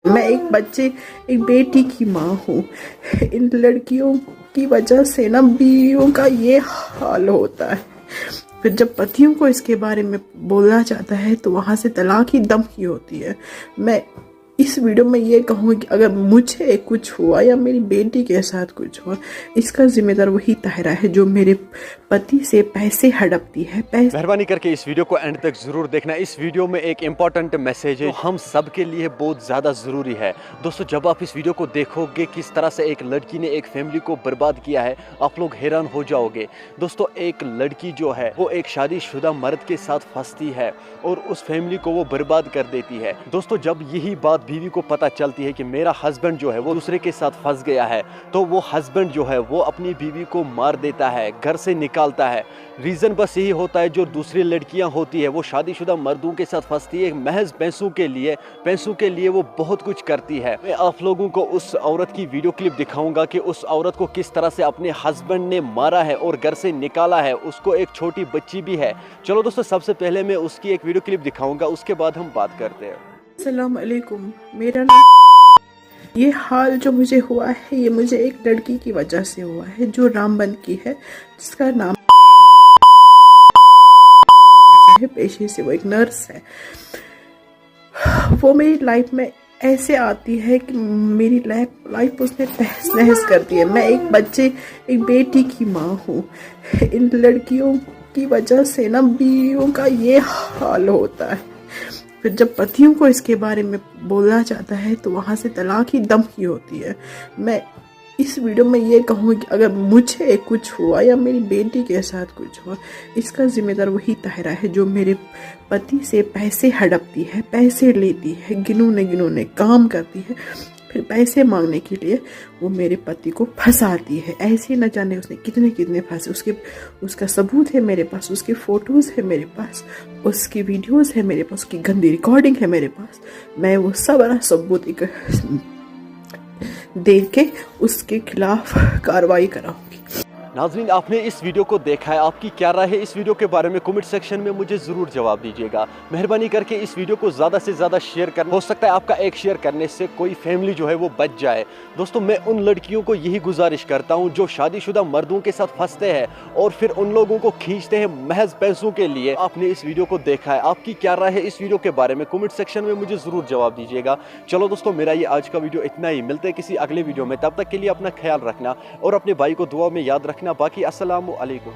मैं एक बेटी की माँ हूँ। इन लड़कियों की वजह से ना बीवियों का ये हाल होता है। फिर जब पतियों को इसके बारे में बोलना चाहता है तो वहाँ से तलाक ही दम की होती है। मैं इस वीडियो में ये कहूँगी कि अगर मुझे कुछ हुआ या मेरी बेटी के साथ कुछ हुआ, इसका जिम्मेदार वही ताहिरा है जो मेरे पति से पैसे हड़पती है। मेहरबानी करके इस वीडियो को एंड तक जरूर देखना। इस वीडियो में एक इंपॉर्टेंट मैसेज है जो हम सब के लिए बहुत ज़्यादा ज़रूरी है। दोस्तों, जब आप इस वीडियो को देखोगे किस तरह से एक लड़की ने एक फैमिली को बर्बाद किया है, आप लोग हैरान हो जाओगे। दोस्तों, एक लड़की जो है वो एक शादीशुदा मर्द के साथ फंसती है और उस फैमिली को वो बर्बाद कर देती है। दोस्तों, जब यही बात बीवी को पता चलती है कि मेरा हस्बैंड जो है वो दूसरे के साथ फंस गया है, तो वो हस्बैंड जो है वो अपनी बीवी को मार देता है, घर से निकालता है। रीज़न बस यही होता है, जो दूसरी लड़कियां होती है वो शादीशुदा मर्दों के साथ फंसती है महज पैसों के लिए वो बहुत कुछ करती है। मैं आप लोगों को उस औरत की वीडियो क्लिप दिखाऊंगा कि उस औरत को किस तरह से अपने हस्बैंड ने मारा है और घर से निकाला है। उसको एक छोटी बच्ची भी है। चलो दोस्तों, सबसे पहले मैं उसकी एक वीडियो क्लिप दिखाऊंगा, उसके बाद हम बात करते हैं। अस्सलाम वालेकुम। मेरा नाम, ये हाल जो मुझे हुआ है ये मुझे एक लड़की की वजह से हुआ है जो रामबन की है, जिसका नाम है। पेशे से वो एक नर्स है। वो मेरी लाइफ में ऐसे आती है कि मेरी लाइफ उसने तहस नहस कर दी है। मैं एक बेटी की माँ हूँ। इन लड़कियों की वजह से ना बीवियों का ये हाल होता है। फिर जब पतियों को इसके बारे में बोलना चाहता है तो वहाँ से तलाक ही दम की होती है। मैं इस वीडियो में ये कहूँगी कि अगर मुझे कुछ हुआ या मेरी बेटी के साथ कुछ हुआ, इसका जिम्मेदार वही ताहिरा है जो मेरे पति से पैसे हड़पती है, पैसे लेती है, गिनूने काम करती है। फिर पैसे मांगने के लिए वो मेरे पति को फंसाती है। ऐसे न जाने उसने कितने फंसे। उसका सबूत है मेरे पास, उसके फोटोज़ है मेरे पास, उसकी वीडियोज़ है मेरे पास, उसकी गंदी रिकॉर्डिंग है मेरे पास। मैं वो सब सबूत दे के उसके खिलाफ कार्रवाई कराऊंगी। नाज़रीन, आपने इस वीडियो को देखा है, आपकी क्या राय है इस वीडियो के बारे में कमेंट सेक्शन में मुझे ज़रूर जवाब दीजिएगा। मेहरबानी करके इस वीडियो को ज़्यादा से ज़्यादा शेयर करना। हो सकता है आपका एक शेयर करने से कोई फैमिली जो है वो बच जाए। दोस्तों, मैं उन लड़कियों को यही गुजारिश करता हूँ जो शादीशुदा मर्दों के साथ फंसते हैं और फिर उन लोगों को खींचते हैं महज पैसों के लिए। आपने इस वीडियो को देखा है, आपकी क्या राय है इस वीडियो के बारे में कमेंट सेक्शन में मुझे ज़रूर जवाब दीजिएगा। चलो दोस्तों, मेरा ये आज का वीडियो इतना ही। मिलते हैं किसी अगले वीडियो में, तब तक के लिए अपना ख्याल रखना और अपने भाई को दुआ में याद रखना। बाकी अस्सलाम वालेकुम।